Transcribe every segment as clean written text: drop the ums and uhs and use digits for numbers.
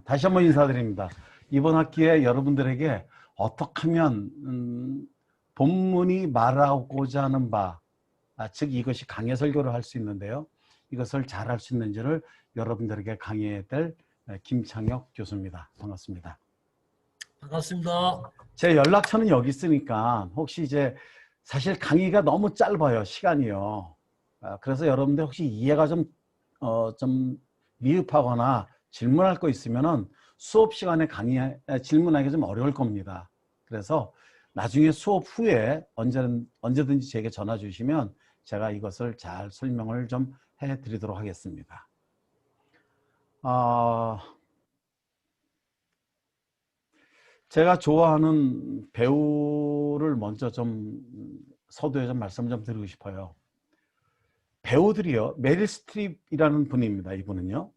다시 한번 인사드립니다. 이번 학기에 여러분들에게 어떻게 하면 본문이 말하고자 하는 바, 즉 이것이 강해 설교를 할 수 있는데요. 이것을 잘 할 수 있는지를 여러분들에게 강의해야 될 김창혁 교수입니다. 반갑습니다. 반갑습니다. 제 연락처는 여기 있으니까 혹시 이제 사실 강의가 너무 짧아요. 시간이요. 그래서 여러분들 혹시 이해가 좀 미흡하거나 질문할 거 있으면은 수업 시간에 질문하기 좀 어려울 겁니다. 그래서 나중에 수업 후에 언제든지 제게 전화 주시면 제가 이것을 잘 설명을 좀 해드리도록 하겠습니다. 제가 좋아하는 배우를 먼저 좀 서두에 좀 말씀 좀 드리고 싶어요. 배우들이요, 메릴 스트립이라는 분입니다. 이분은요.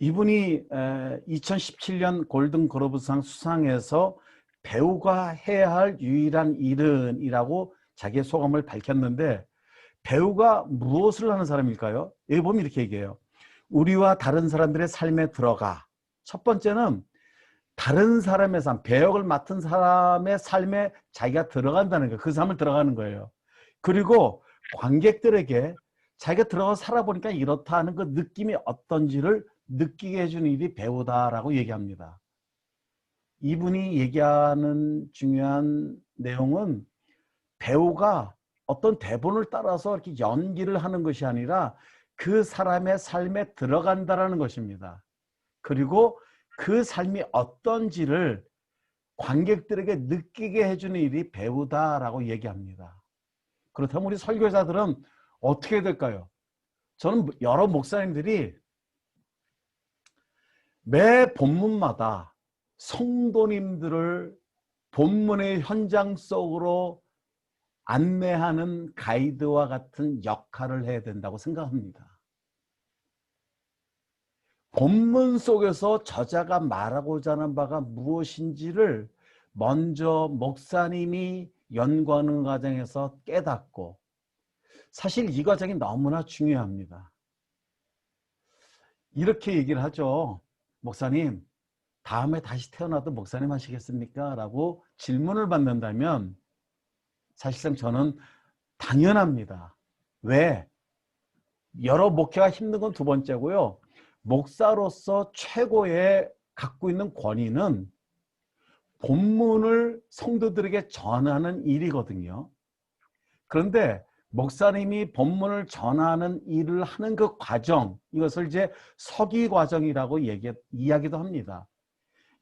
이분이 2017년 골든글로브상 수상에서 배우가 해야 할 유일한 일은이라고 자기의 소감을 밝혔는데, 배우가 무엇을 하는 사람일까요? 여기 보면 이렇게 얘기해요. 우리와 다른 사람들의 삶에 들어가. 첫 번째는 다른 사람의 삶, 배역을 맡은 사람의 삶에 자기가 들어간다는 거예요. 그 삶을 들어가는 거예요. 그리고 관객들에게 자기가 들어가 살아보니까 이렇다 하는 그 느낌이 어떤지를 느끼게 해주는 일이 배우다라고 얘기합니다. 이분이 얘기하는 중요한 내용은 배우가 어떤 대본을 따라서 이렇게 연기를 하는 것이 아니라 그 사람의 삶에 들어간다라는 것입니다. 그리고 그 삶이 어떤지를 관객들에게 느끼게 해주는 일이 배우다라고 얘기합니다. 그렇다면 우리 설교자들은 어떻게 해야 될까요? 저는 여러 목사님들이 매 본문마다 성도님들을 본문의 현장 속으로 안내하는 가이드와 같은 역할을 해야 된다고 생각합니다. 본문 속에서 저자가 말하고자 하는 바가 무엇인지를 먼저 목사님이 연구하는 과정에서 깨닫고, 사실 이 과정이 너무나 중요합니다. 이렇게 얘기를 하죠. 목사님, 다음에 다시 태어나도 목사님 하시겠습니까? 라고 질문을 받는다면 사실상 저는 당연합니다. 왜? 여러 목회가 힘든 건 두 번째고요. 목사로서 최고의 갖고 있는 권위는 본문을 성도들에게 전하는 일이거든요. 그런데 목사님이 본문을 전하는 일을 하는 그 과정, 이것을 이제 서기 과정이라고 이야기도 합니다.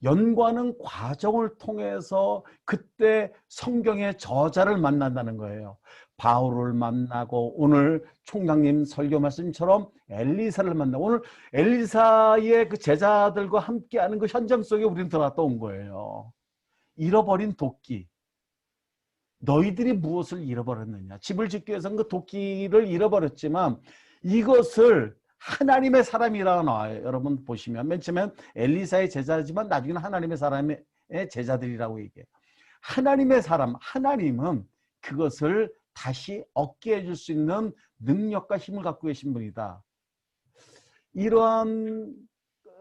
연구하는 과정을 통해서 그때 성경의 저자를 만난다는 거예요. 바울을 만나고, 오늘 총장님 설교 말씀처럼 엘리사를 만나고, 오늘 엘리사의 그 제자들과 함께하는 그 현장 속에 우리는 들어갔다 온 거예요. 잃어버린 도끼. 너희들이 무엇을 잃어버렸느냐? 집을 짓기 위해서는 그 도끼를 잃어버렸지만 이것을 하나님의 사람이라고 나와요. 여러분 보시면 맨 처음엔 엘리사의 제자지만 나중에는 하나님의 사람의 제자들이라고 얘기해요. 하나님의 사람, 하나님은 그것을 다시 얻게 해줄 수 있는 능력과 힘을 갖고 계신 분이다. 이러한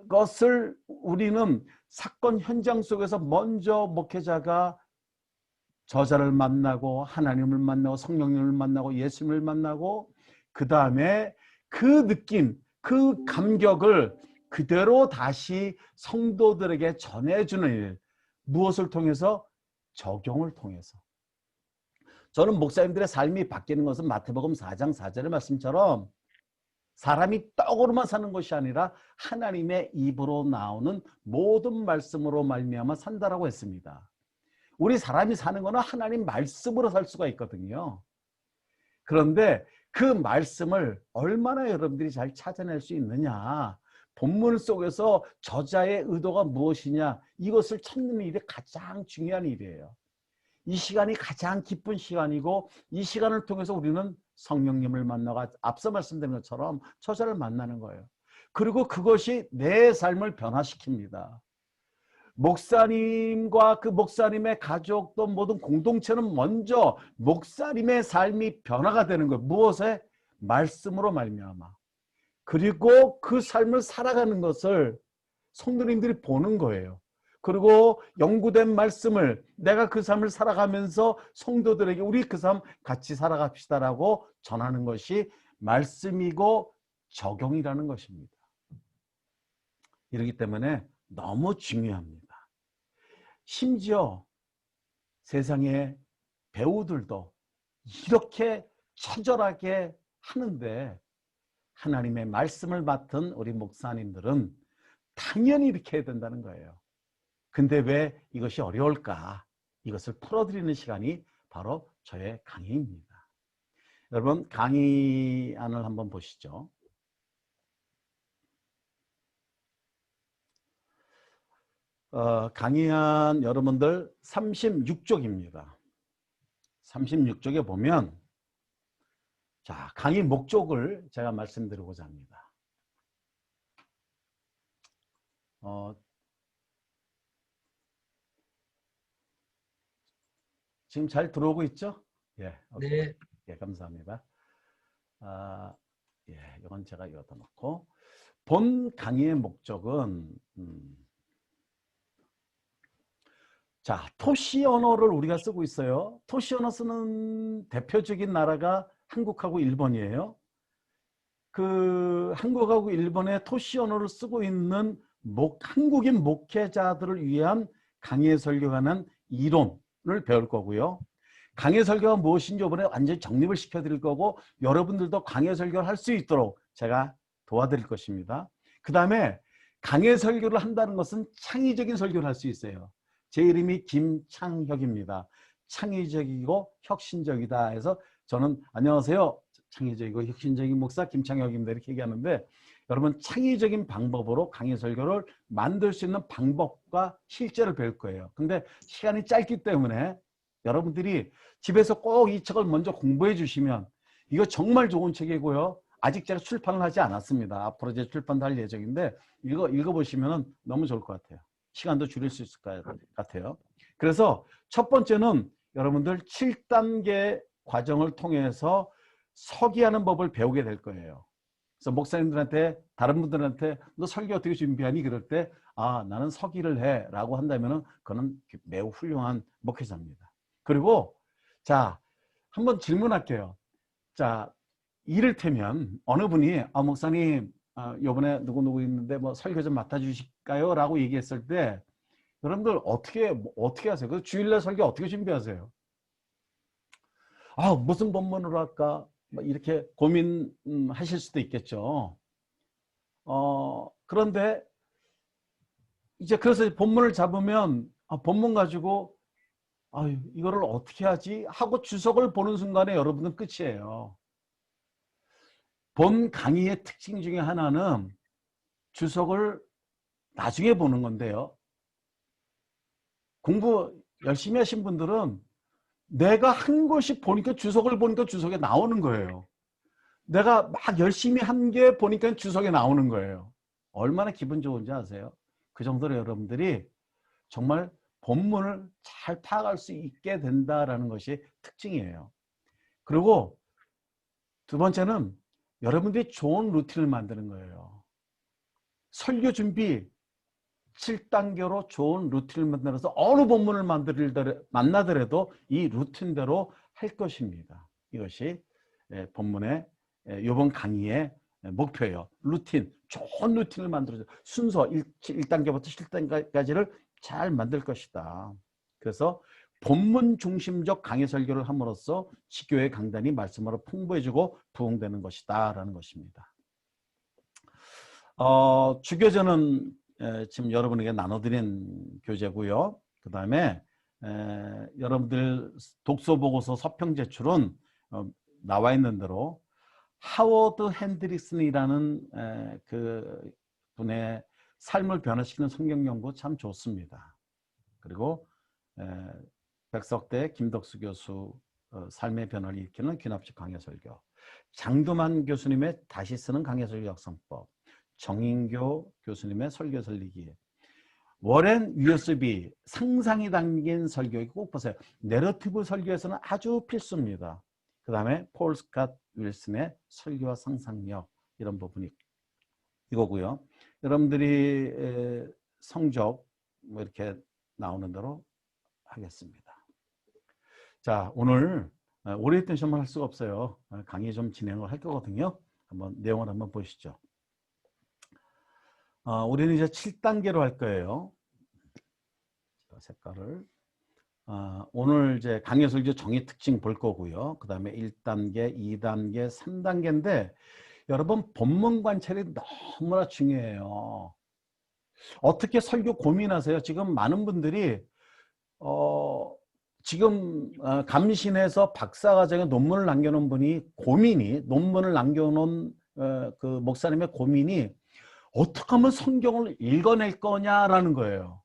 것을 우리는 사건 현장 속에서 먼저 목회자가 저자를 만나고, 하나님을 만나고, 성령님을 만나고, 예수님을 만나고, 그 다음에 그 느낌, 그 감격을 그대로 다시 성도들에게 전해주는 일. 무엇을 통해서? 적용을 통해서. 저는 목사님들의 삶이 바뀌는 것은 마태복음 4장 4절의 말씀처럼 사람이 떡으로만 사는 것이 아니라 하나님의 입으로 나오는 모든 말씀으로 말미암아 산다라고 했습니다. 우리 사람이 사는 거는 하나님 말씀으로 살 수가 있거든요. 그런데 그 말씀을 얼마나 여러분들이 잘 찾아낼 수 있느냐, 본문 속에서 저자의 의도가 무엇이냐, 이것을 찾는 일이 가장 중요한 일이에요. 이 시간이 가장 기쁜 시간이고, 이 시간을 통해서 우리는 성령님을 만나고 앞서 말씀드린 것처럼 저자를 만나는 거예요. 그리고 그것이 내 삶을 변화시킵니다. 목사님과 그 목사님의 가족 또 모든 공동체는 먼저 목사님의 삶이 변화가 되는 거예요. 무엇에? 말씀으로 말미암아. 그리고 그 삶을 살아가는 것을 성도님들이 보는 거예요. 그리고 연구된 말씀을 내가 그 삶을 살아가면서 성도들에게 우리 그 삶 같이 살아갑시다라고 전하는 것이 말씀이고 적용이라는 것입니다. 이렇기 때문에 너무 중요합니다. 심지어 세상의 배우들도 이렇게 처절하게 하는데 하나님의 말씀을 맡은 우리 목사님들은 당연히 이렇게 해야 된다는 거예요. 근데 왜 이것이 어려울까? 이것을 풀어드리는 시간이 바로 저의 강의입니다. 여러분 강의안을 한번 보시죠. 강의안 여러분들 36쪽입니다. 36쪽에 보면 자, 강의 목적을 제가 말씀드리고자 합니다. 지금 잘 들어오고 있죠? 예, 네. 예, 감사합니다. 예, 이건 제가 여기다 놓고 본 강의의 목적은 자, 토시 언어를 우리가 쓰고 있어요. 토시 언어 쓰는 대표적인 나라가 한국하고 일본이에요. 그 한국하고 일본의 토시 언어를 쓰고 있는 한국인 목회자들을 위한 강해 설교에 관한 이론을 배울 거고요. 강해 설교가 무엇인지 이번에 완전히 정립을 시켜드릴 거고 여러분들도 강해 설교를 할 수 있도록 제가 도와드릴 것입니다. 그 다음에 강해 설교를 한다는 것은 창의적인 설교를 할 수 있어요. 제 이름이 김창혁입니다. 창의적이고 혁신적이다 해서 저는 안녕하세요. 창의적이고 혁신적인 목사 김창혁입니다. 이렇게 얘기하는데 여러분 창의적인 방법으로 강의 설교를 만들 수 있는 방법과 실제를 배울 거예요. 근데 시간이 짧기 때문에 여러분들이 집에서 꼭 이 책을 먼저 공부해 주시면 이거 정말 좋은 책이고요. 아직 제가 출판을 하지 않았습니다. 앞으로 이제 출판도 할 예정인데 읽어보시면 너무 좋을 것 같아요. 시간도 줄일 수 있을 것 같아요. 그래서 첫 번째는 여러분들 7단계 과정을 통해서 서기하는 법을 배우게 될 거예요. 그래서 목사님들한테 다른 분들한테 너 설교 어떻게 준비하니? 그럴 때 아, 나는 서기를 해 라고 한다면 그건 매우 훌륭한 목회자입니다. 그리고 자, 한번 질문할게요. 자, 이를테면 어느 분이 목사님 요번에 누구누구 있는데 뭐 설교 좀 맡아주실까요? 라고 얘기했을 때 여러분들 어떻게 하세요? 그 주일날 설교 어떻게 준비하세요? 무슨 본문으로 할까? 이렇게 고민하실 수도 있겠죠. 그런데 이제 그래서 본문을 잡으면 본문 가지고 이거를 어떻게 하지? 하고 주석을 보는 순간에 여러분은 끝이에요. 본 강의의 특징 중에 하나는 주석을 나중에 보는 건데요. 공부 열심히 하신 분들은 내가 한 것이 보니까 주석을 보니까 주석에 나오는 거예요. 내가 막 열심히 한 게 보니까 주석에 나오는 거예요. 얼마나 기분 좋은지 아세요? 그 정도로 여러분들이 정말 본문을 잘 파악할 수 있게 된다는 것이 특징이에요. 그리고 두 번째는 여러분들이 좋은 루틴을 만드는 거예요. 설교 준비 7단계로 좋은 루틴을 만들어서 어느 본문을 만나더라도 이 루틴대로 할 것입니다. 이것이 본문의 이번 강의의 목표예요. 루틴, 좋은 루틴을 만들어서 순서 1단계부터 7단계까지를 잘 만들 것이다. 그래서 본문 중심적 강의 설교를 함으로써 지교의 강단이 말씀으로 풍부해지고 부흥되는 것이다 라는 것입니다. 주교제는 지금 여러분에게 나눠드린 교재고요. 그 다음에 여러분들 독서보고서 서평 제출은 나와 있는 대로 하워드 핸드릭슨이라는 그 분의 삶을 변화시키는 성경 연구 참 좋습니다. 그리고 백석대 김덕수 교수 삶의 변화를 일으키는 귀납식 강해 설교, 장두만 교수님의 다시 쓰는 강해 설교 역성법, 정인교 교수님의 설교 설리기, 워렌 위어스비 상상이 담긴 설교, 꼭 보세요. 내러티브 설교에서는 아주 필수입니다. 그 다음에 폴 스캇 윌슨의 설교와 상상력, 이런 부분이 이거고요. 여러분들이 성적 뭐 이렇게 나오는 대로 하겠습니다. 자, 오늘 오래됐던 시험을 할 수가 없어요. 강의 좀 진행을 할 거거든요. 한번 내용을 한번 보시죠. 우리는 이제 7단계로 할 거예요. 색깔을. 오늘 이제 강의 설교 정의 특징 볼 거고요. 그 다음에 1단계, 2단계, 3단계인데 여러분 본문 관찰이 너무나 중요해요. 어떻게 설교 고민하세요? 지금 많은 분들이 지금 감신해서 박사과정에 논문을 남겨놓은 분이 논문을 남겨놓은 그 목사님의 고민이 어떻게 하면 성경을 읽어낼 거냐라는 거예요.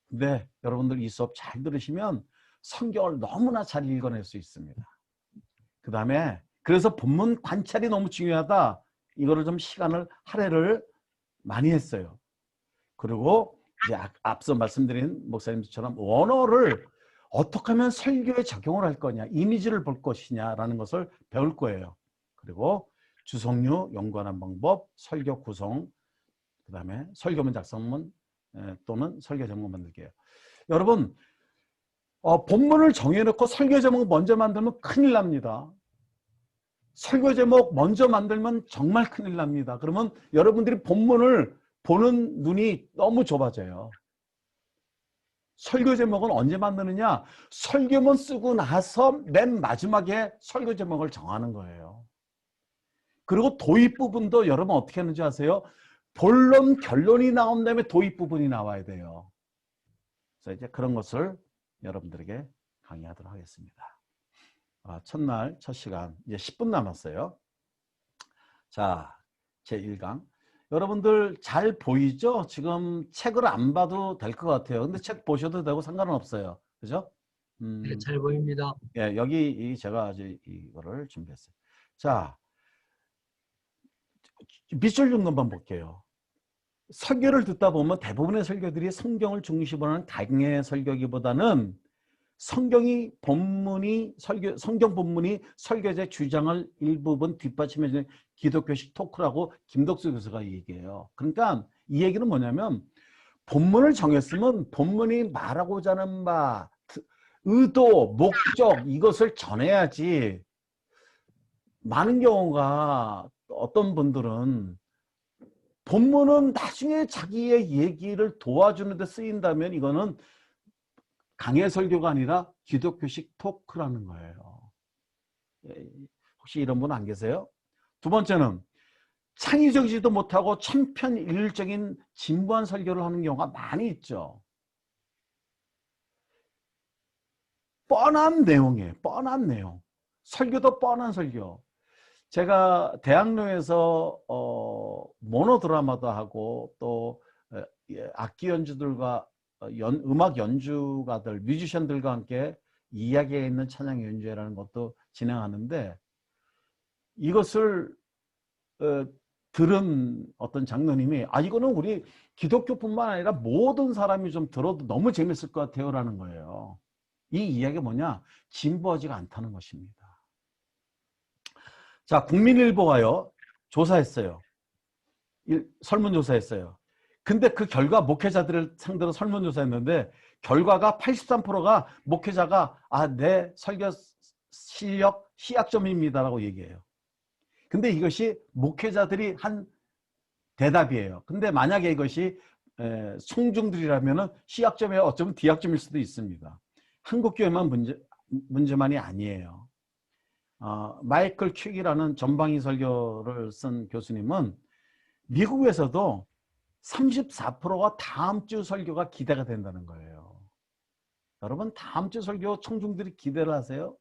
근데 여러분들 이 수업 잘 들으시면 성경을 너무나 잘 읽어낼 수 있습니다. 그 다음에 그래서 본문 관찰이 너무 중요하다. 이거를 좀 시간을 할애를 많이 했어요. 그리고 이제 앞서 말씀드린 목사님처럼 원어를 어떻게 하면 설교에 적용을 할 거냐, 이미지를 볼 것이냐라는 것을 배울 거예요. 그리고 주석류, 연구하는 방법, 설교 구성, 그 다음에 설교문 작성문 또는 설교 제목 만들게요. 여러분, 본문을 정해놓고 설교 제목 먼저 만들면 큰일 납니다. 설교 제목 먼저 만들면 정말 큰일 납니다. 그러면 여러분들이 본문을 보는 눈이 너무 좁아져요. 설교 제목은 언제 만드느냐? 설교문 쓰고 나서 맨 마지막에 설교 제목을 정하는 거예요. 그리고 도입 부분도 여러분 어떻게 하는지 아세요? 본론, 결론이 나온 다음에 도입 부분이 나와야 돼요. 그래서 이제 그런 것을 여러분들에게 강의하도록 하겠습니다. 첫날, 첫 시간, 이제 10분 남았어요. 자, 제1강. 여러분들 잘 보이죠? 지금 책을 안 봐도 될 것 같아요. 근데 책 보셔도 되고 상관은 없어요. 그죠? 네, 잘 보입니다. 예, 여기 제가 아직 이거를 준비했어요. 자, 밑줄 준 것만 볼게요. 설교를 듣다 보면 대부분의 설교들이 성경을 중심으로 하는 강의 설교기보다는 성경 본문이 설교자의 주장을 일부분 뒷받침해주는 기독교식 토크라고 김덕수 교수가 얘기해요. 그러니까 이 얘기는 뭐냐면 본문을 정했으면 본문이 말하고자 하는 바, 의도, 목적 이것을 전해야지. 많은 경우가 어떤 분들은 본문은 나중에 자기의 얘기를 도와주는 데 쓰인다면 이거는 강해 설교가 아니라 기독교식 토크라는 거예요. 혹시 이런 분 안 계세요? 두 번째는 창의적이지도 못하고 천편일률적인 진부한 설교를 하는 경우가 많이 있죠. 뻔한 내용이에요. 뻔한 내용. 설교도 뻔한 설교. 제가 대학로에서 모노 드라마도 하고 또 악기 연주들과 음악 연주가들, 뮤지션들과 함께 이야기가 있는 찬양 연주회라는 것도 진행하는데 이것을 들은 어떤 장로님이 이거는 우리 기독교뿐만 아니라 모든 사람이 좀 들어도 너무 재밌을 것 같아요 라는 거예요. 이 이야기가 뭐냐? 진부하지가 않다는 것입니다. 자, 국민일보가요 조사했어요. 설문조사했어요. 근데 그 결과 목회자들을 상대로 설문조사했는데 결과가 83%가 목회자가 내 설교 실력 희약점입니다라고 얘기해요. 근데 이것이 목회자들이 한 대답이에요. 근데 만약에 이것이 청중들이라면 희약점이 어쩌면 디약점일 수도 있습니다. 한국교회만 문제만이 아니에요. 마이클 퀵이라는 전방위 설교를 쓴 교수님은 미국에서도 34%가 다음 주 설교가 기대가 된다는 거예요. 여러분 다음 주 설교 청중들이 기대를 하세요?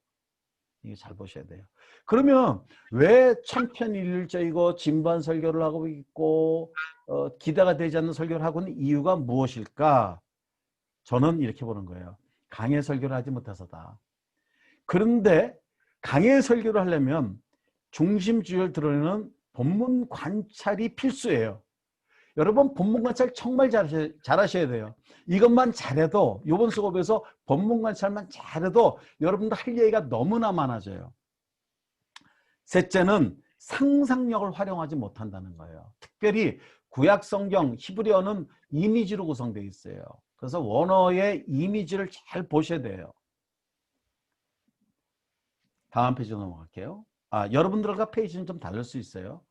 이거 잘 보셔야 돼요. 그러면 왜 천편일률적이고 진부한 설교를 하고 있고 기대가 되지 않는 설교를 하고 있는 이유가 무엇일까? 저는 이렇게 보는 거예요. 강해 설교를 하지 못해서다. 그런데 강해 설교를 하려면 중심주의를 드러내는 본문 관찰이 필수예요. 여러분 본문 관찰 정말 잘하셔야 돼요. 이것만 잘해도 이번 수업에서 본문 관찰만 잘해도 여러분들 할 얘기가 너무나 많아져요. 셋째는 상상력을 활용하지 못한다는 거예요. 특별히 구약 성경 히브리어는 이미지로 구성되어 있어요. 그래서 원어의 이미지를 잘 보셔야 돼요. 다음 페이지 넘어갈게요. 여러분들과 페이지는 좀 다를 수 있어요.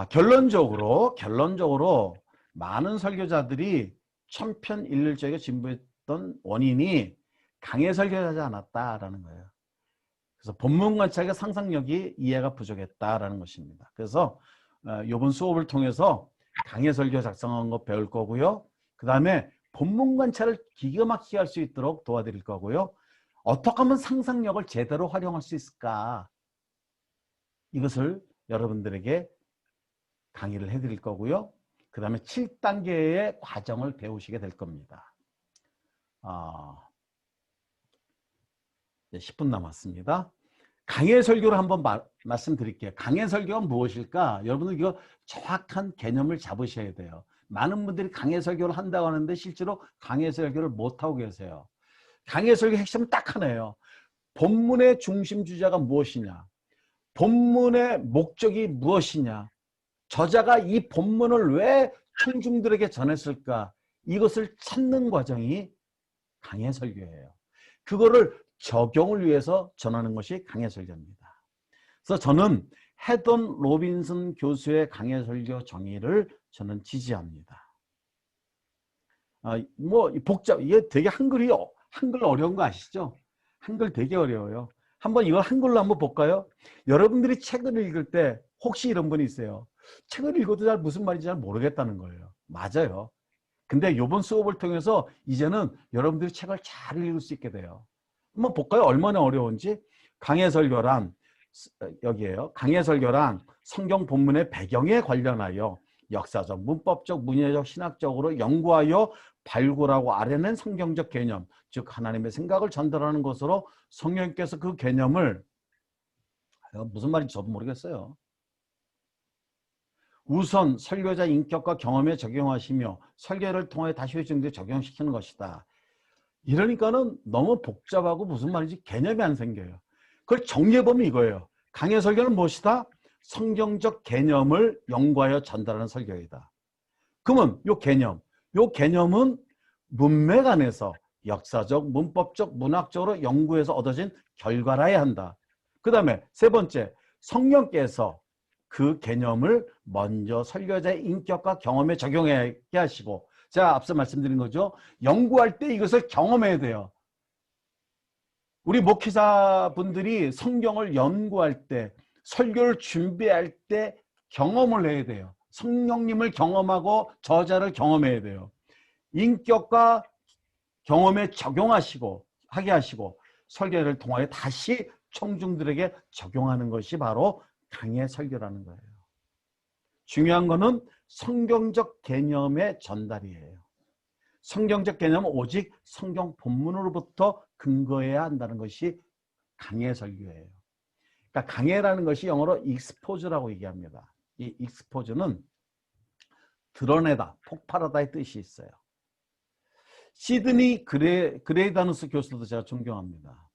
결론적으로 많은 설교자들이 천편일률적이게 진보했던 원인이 강해 설교하지 않았다라는 거예요. 그래서 본문 관찰과 상상력이 이해가 부족했다라는 것입니다. 그래서 이번 수업을 통해서 강해 설교 작성한 거 배울 거고요. 그 다음에 본문 관찰을 기가 막히게 할 수 있도록 도와드릴 거고요. 어떻게 하면 상상력을 제대로 활용할 수 있을까? 이것을 여러분들에게 강의를 해드릴 거고요. 그 다음에 7단계의 과정을 배우시게 될 겁니다. 10분 남았습니다. 강해 설교를 한번 말씀드릴게요. 강해 설교가 무엇일까? 여러분들 이거 정확한 개념을 잡으셔야 돼요. 많은 분들이 강해 설교를 한다고 하는데 실제로 강해 설교를 못하고 계세요. 강해 설교 핵심은 딱 하나예요. 본문의 중심 주제가 무엇이냐? 본문의 목적이 무엇이냐? 저자가 이 본문을 왜 청중들에게 전했을까? 이것을 찾는 과정이 강해 설교예요. 그거를 적용을 위해서 전하는 것이 강해 설교입니다. 그래서 저는 헤던 로빈슨 교수의 강해 설교 정의를 저는 지지합니다. 이게 되게 한글 어려운 거 아시죠? 한글 되게 어려워요. 한번 이걸 한글로 한번 볼까요? 여러분들이 책을 읽을 때 혹시 이런 분이 있어요. 책을 읽어도 잘 무슨 말인지 잘 모르겠다는 거예요. 맞아요. 근데 이번 수업을 통해서 이제는 여러분들이 책을 잘 읽을 수 있게 돼요. 한번 볼까요? 얼마나 어려운지. 강해 설교란 여기에요. 강해 설교란 성경 본문의 배경에 관련하여 역사적, 문법적, 문예적, 신학적으로 연구하여 발굴하고 알아낸 성경적 개념, 즉 하나님의 생각을 전달하는 것으로 성령께서 그 개념을 무슨 말인지 저도 모르겠어요. 우선 설교자 인격과 경험에 적용하시며 설교를 통해 다시 회중들에 적용시키는 것이다. 이러니까는 너무 복잡하고 무슨 말인지 개념이 안 생겨요. 그걸 정리해보면 이거예요. 강해 설교는 무엇이다? 성경적 개념을 연구하여 전달하는 설교이다. 그러면 요 개념은 문맥 안에서 역사적, 문법적, 문학적으로 연구해서 얻어진 결과라야 한다. 그 다음에 세 번째, 성령께서 그 개념을 먼저 설교자의 인격과 경험에 적용하게 하시고, 제가 앞서 말씀드린 거죠. 연구할 때 이것을 경험해야 돼요. 우리 목회자분들이 성경을 연구할 때, 설교를 준비할 때 경험을 해야 돼요. 성령님을 경험하고 저자를 경험해야 돼요. 인격과 경험에 하게 하시고 설교를 통하여 다시 청중들에게 적용하는 것이 바로 강해 설교라는 거예요. 중요한 거는 성경적 개념의 전달이에요. 성경적 개념은 오직 성경 본문으로부터 근거해야 한다는 것이 강해 설교예요. 그러니까 강해라는 것이 영어로 expose라고 얘기합니다. 이 expose는 드러내다, 폭발하다의 뜻이 있어요. 시드니 그레이다누스 교수도 제가 존경합니다.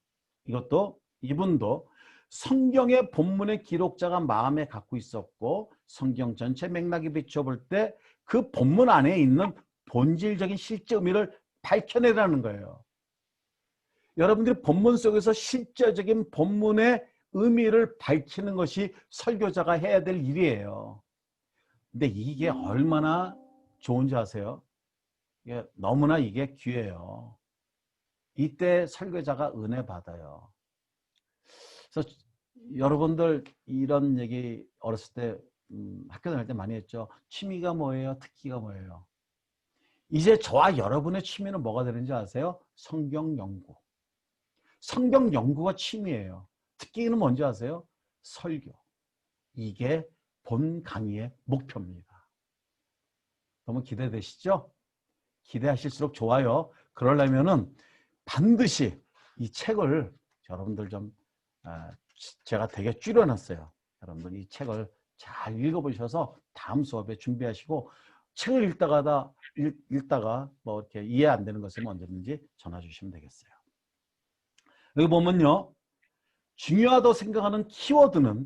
이분도 성경의 본문의 기록자가 마음에 갖고 있었고 성경 전체 맥락에 비춰볼 때 그 본문 안에 있는 본질적인 실제 의미를 밝혀내라는 거예요. 여러분들이 본문 속에서 실제적인 본문의 의미를 밝히는 것이 설교자가 해야 될 일이에요. 근데 이게 얼마나 좋은지 아세요? 너무나 이게 귀해요. 이때 설교자가 은혜 받아요. 그래서 여러분들 이런 얘기 어렸을 때 학교 다닐 때 많이 했죠. 취미가 뭐예요? 특기가 뭐예요? 이제 저와 여러분의 취미는 뭐가 되는지 아세요? 성경 연구. 성경 연구가 취미예요. 특기는 뭔지 아세요? 설교. 이게 본 강의의 목표입니다. 너무 기대되시죠? 기대하실수록 좋아요. 그러려면은 반드시 이 책을 여러분들 좀 제가 되게 줄여놨어요. 여러분들 이 책을 잘 읽어보셔서 다음 수업에 준비하시고 책을 읽다가 뭐 이렇게 이해 안 되는 것을 언제든지 전화 주시면 되겠어요. 여기 보면요. 중요하다고 생각하는 키워드는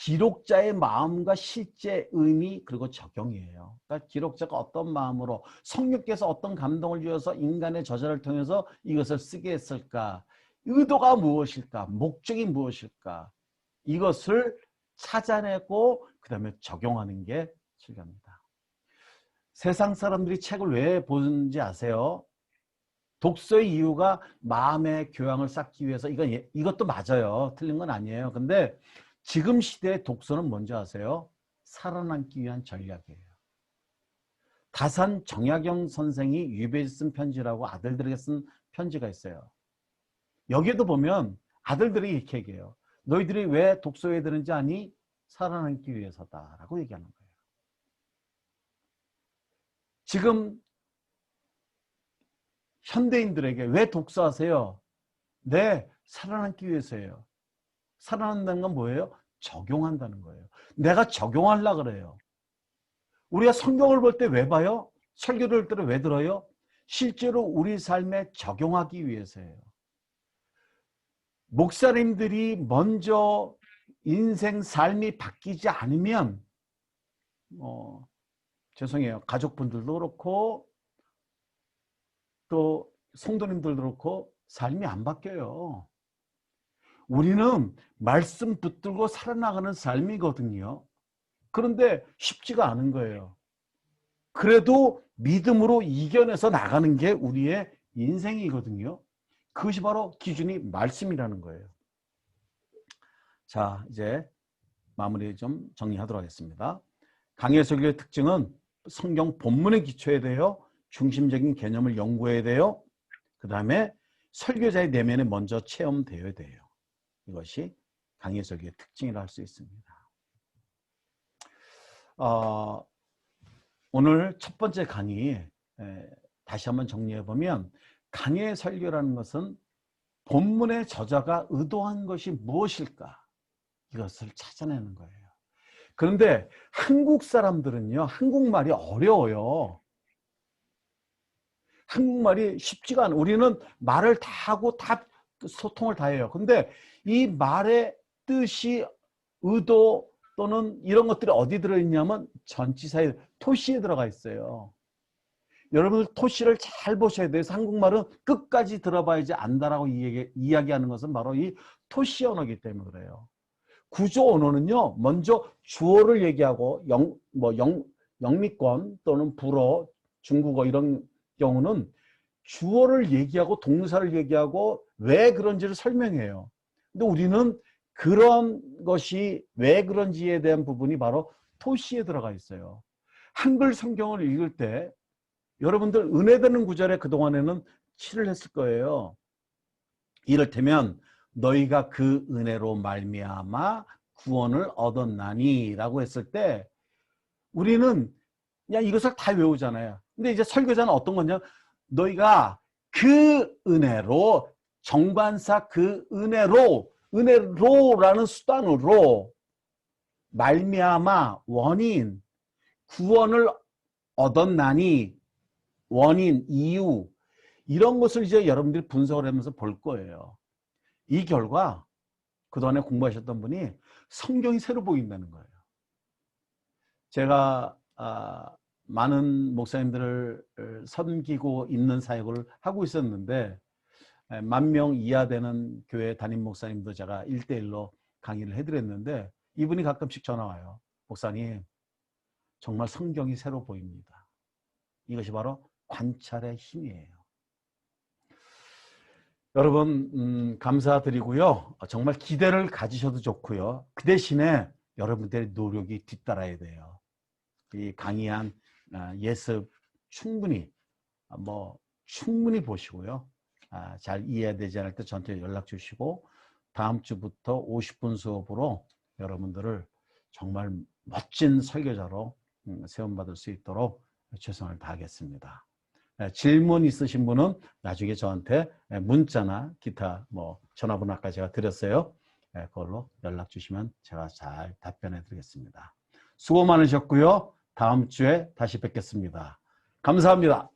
기록자의 마음과 실제 의미 그리고 적용이에요. 그러니까 기록자가 어떤 마음으로 성령께서 어떤 감동을 주어서 인간의 저자를 통해서 이것을 쓰게 했을까? 의도가 무엇일까? 목적이 무엇일까? 이것을 찾아내고 그 다음에 적용하는 게 설교입니다. 세상 사람들이 책을 왜 보는지 아세요? 독서의 이유가 마음의 교양을 쌓기 위해서. 이것도 맞아요. 틀린 건 아니에요. 근데 지금 시대의 독서는 뭔지 아세요? 살아남기 위한 전략이에요. 다산 정약용 선생이 유배지 쓴 편지라고 아들들에게 쓴 편지가 있어요. 여기에도 보면 아들들이 이렇게 얘기해요. 너희들이 왜 독서에 드는지 아니? 살아남기 위해서다라고 얘기하는 거예요. 지금 현대인들에게 왜 독서하세요? 네, 살아남기 위해서예요. 살아난다는 건 뭐예요? 적용한다는 거예요. 내가 적용하려고 그래요. 우리가 성경을 볼 때 왜 봐요? 설교를 들 때 왜 들어요? 실제로 우리 삶에 적용하기 위해서예요. 목사님들이 먼저 인생 삶이 바뀌지 않으면 죄송해요. 가족분들도 그렇고 또 성도님들도 그렇고 삶이 안 바뀌어요. 우리는 말씀 붙들고 살아나가는 삶이거든요. 그런데 쉽지가 않은 거예요. 그래도 믿음으로 이겨내서 나가는 게 우리의 인생이거든요. 그것이 바로 기준이 말씀이라는 거예요. 자, 이제 마무리 좀 정리하도록 하겠습니다. 강해 설교의 특징은 성경 본문에 기초해야 돼요. 중심적인 개념을 연구해야 돼요. 그 다음에 설교자의 내면에 먼저 체험되어야 돼요. 이것이 강해 설교의 특징이라 할 수 있습니다. 오늘 첫 번째 강의 다시 한번 정리해보면 강해 설교라는 것은 본문의 저자가 의도한 것이 무엇일까? 이것을 찾아내는 거예요. 그런데 한국 사람들은요, 한국말이 어려워요. 한국말이 쉽지가 않아요. 우리는 말을 다 하고 다 소통을 다 해요. 근데 이 말의 뜻이 의도 또는 이런 것들이 어디 들어있냐면 전치사에 토시에 들어가 있어요. 여러분들 토시를 잘 보셔야 돼요. 한국말은 끝까지 들어봐야지 안다라고 이야기하는 것은 바로 이 토시 언어이기 때문에 그래요. 구조 언어는요, 먼저 주어를 얘기하고 영미권 또는 불어, 중국어 이런 경우는 주어를 얘기하고 동사를 얘기하고 왜 그런지를 설명해요. 근데 우리는 그런 것이 왜 그런지에 대한 부분이 바로 토시에 들어가 있어요. 한글 성경을 읽을 때 여러분들 은혜되는 구절에 그동안에는 칠을 했을 거예요. 이를테면 너희가 그 은혜로 말미암아 구원을 얻었나니 라고 했을 때 우리는 그냥 이것을 다 외우잖아요. 근데 이제 설교자는 어떤 거냐? 너희가 그 은혜로 정반사 그 은혜로라는 수단으로 말미암아 원인 구원을 얻었나니 원인 이유 이런 것을 이제 여러분들이 분석을 하면서 볼 거예요. 이 결과 그동안에 공부하셨던 분이 성경이 새로 보인다는 거예요. 제가 많은 목사님들을 섬기고 있는 사역을 하고 있었는데 10,000명 이하 되는 교회 담임 목사님도 제가 1대1로 강의를 해드렸는데 이분이 가끔씩 전화 와요. 목사님 정말 성경이 새로 보입니다. 이것이 바로 관찰의 힘이에요. 여러분 감사드리고요. 정말 기대를 가지셔도 좋고요. 그 대신에 여러분들의 노력이 뒤따라야 돼요. 이 강의한 예습 충분히 보시고요. 잘 이해되지 않을 때 저한테 연락 주시고 다음 주부터 50분 수업으로 여러분들을 정말 멋진 설교자로 세움받을 수 있도록 최선을 다하겠습니다. 질문 있으신 분은 나중에 저한테 문자나 기타 전화번호 아까 제가 드렸어요. 그걸로 연락 주시면 제가 잘 답변해 드리겠습니다. 수고 많으셨고요. 다음 주에 다시 뵙겠습니다. 감사합니다.